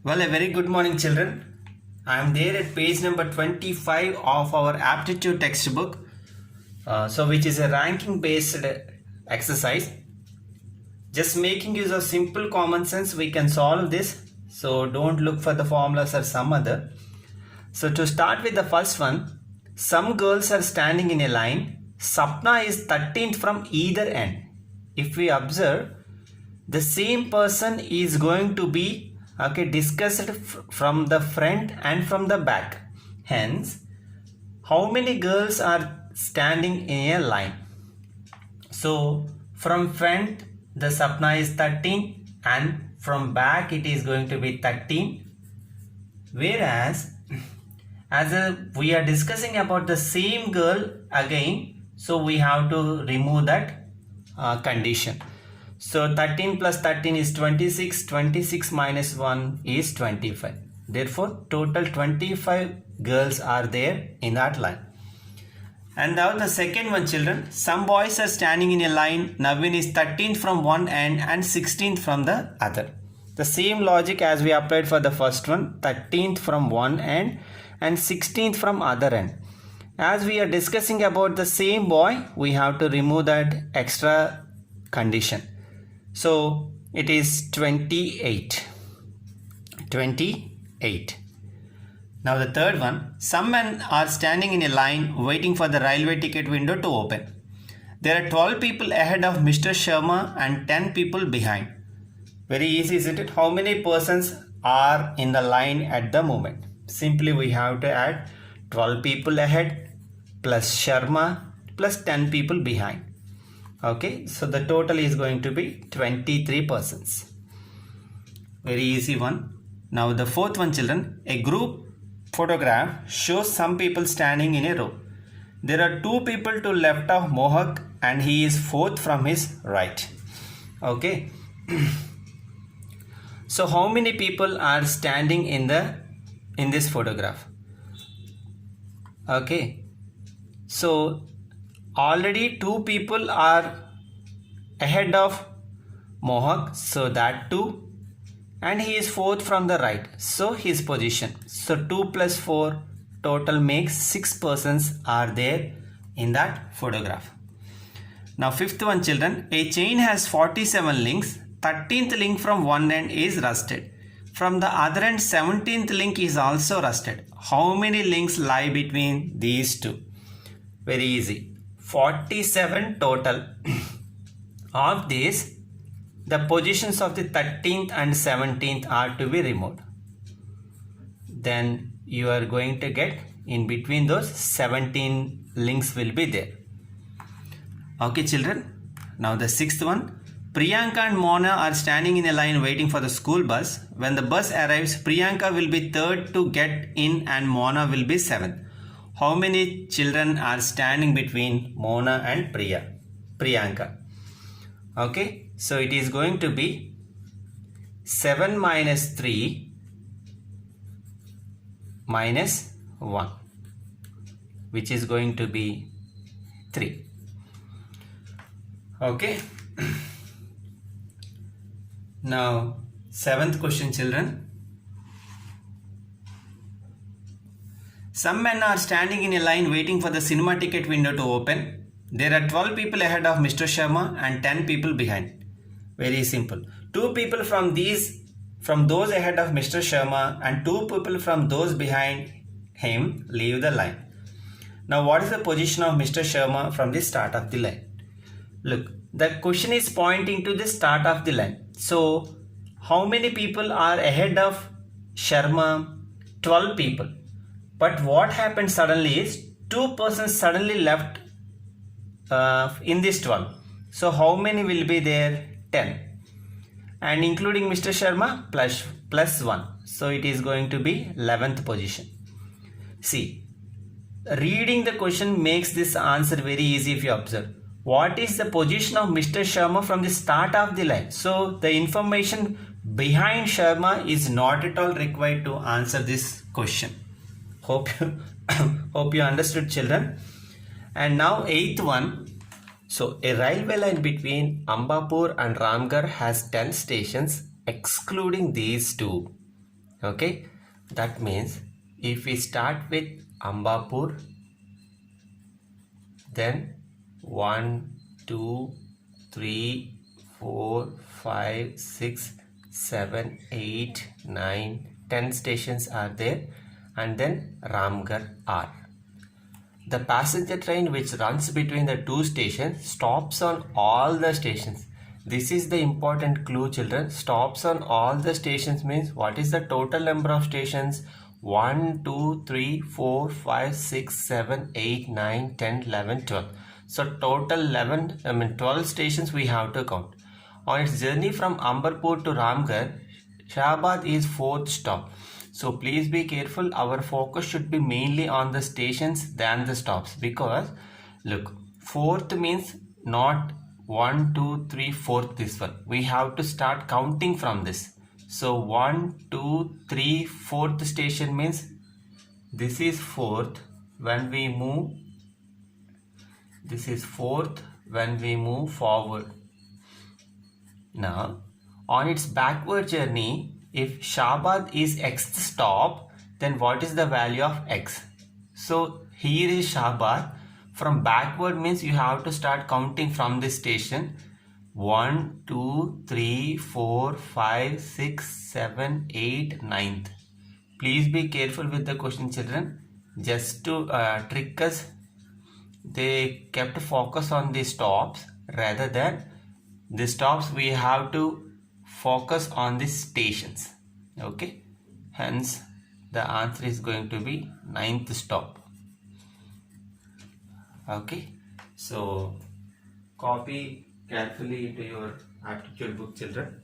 Well, a very good morning, children. I am there at page number 25 of our aptitude textbook, which is a ranking based exercise. Just making use of simple common sense, we can solve this. So don't look for the formulas or some other. So to start with the first one, some girls are standing in a line. Sapna is 13th from either end. If we observe, the same person is going to be discussed from the front and from the back. Hence, how many girls are standing in a line? So from front the Sapna is 13 and from back it is going to be 13. Whereas we are discussing about the same girl again, so we have to remove that condition. So 13 plus 13 is 26, 26 minus 1 is 25. Therefore, total 25 girls are there in that line. And now the second one, children. Some boys are standing in a line. Navin is 13th from one end and 16th from the other. The same logic as we applied for the first one. 13th from one end and 16th from other end. As we are discussing about the same boy, we have to remove that extra condition. So it is 28. 28. Now the third one. Some men are standing in a line waiting for the railway ticket window to open. There are 12 people ahead of Mr. Sharma and 10 people behind. Very easy, isn't it? How many persons are in the line at the moment? Simply we have to add 12 people ahead plus Sharma plus 10 people behind. Okay, so the total is going to be 23 persons. Very easy one. Now the fourth one, children. A group photograph shows some people standing in a row. There are two people to left of Mohak and he is fourth from his right. Okay. So how many people are standing in this photograph? Okay. So already two people are ahead of Mohak, so that 2, and he is fourth from the right, so his position. So 2 plus 4 total makes 6 persons are there in that photograph. Now fifth one, children. A chain has 47 links. 13th link from one end is rusted. From the other end, 17th link is also rusted. How many links lie between these two? Very easy. 47 total. Of these, the positions of the 13th and 17th are to be removed. Then you are going to get in between those 17 links will be there. Okay, children. Now the sixth one. Priyanka and Mona are standing in a line waiting for the school bus. When the bus arrives, Priyanka will be third to get in and Mona will be seventh. How many children are standing between Mona and Priyanka? Okay, so it is going to be 7 minus 3 minus 1, which is going to be 3. Okay. Now, seventh question, children. Some men are standing in a line waiting for the cinema ticket window to open. There are 12 people ahead of Mr. Sharma and 10 people behind. Very simple. 2 people from those ahead of Mr. Sharma and 2 people from those behind him leave the line. Now what is the position of Mr. Sharma from the start of the line? Look, the question is pointing to the start of the line. So how many people are ahead of Sharma? 12 people. But what happened suddenly is 2 persons suddenly left in this 12. So how many will be there? 10. And including Mr. Sharma plus 1. So it is going to be 11th position. See, reading the question makes this answer very easy if you observe. What is the position of Mr. Sharma from the start of the line? So the information behind Sharma is not at all required to answer this question. Hope you understood, children. And now eighth one. So a railway line between Ambapur and Ramgarh has 10 stations excluding these two. Okay, that means if we start with Ambapur, then 1 2 3 4 5 6 7 8 9 10 stations are there, and then Ramgarh are. The passenger train which runs between the two stations stops on all the stations. This is the important clue, children. Stops on all the stations means what is the total number of stations? 1, 2, 3, 4, 5, 6, 7, 8, 9, 10, 11, 12. So total 12 stations we have to count. On its journey from Amberpur to Ramgarh, Shahabad is fourth stop. So please be careful. Our focus should be mainly on the stations than the stops, because look, fourth means not 1, 2, 3, fourth this one. We have to start counting from this. So 1, 2, 3, fourth station means this is fourth when we move. This is fourth when we move forward. Now, on its backward journey, if Shahabad is xth stop, then what is the value of x? So, here is Shahabad. From backward means you have to start counting from this station. 1, 2, 3, 4, 5, 6, 7, 8, 9th. Please be careful with the question, children. Just to trick us, they kept focus on the stops rather than the stops. We have to focus on the stations. Okay, hence the answer is going to be 9th stop. Okay, so copy carefully into your aptitude book, children.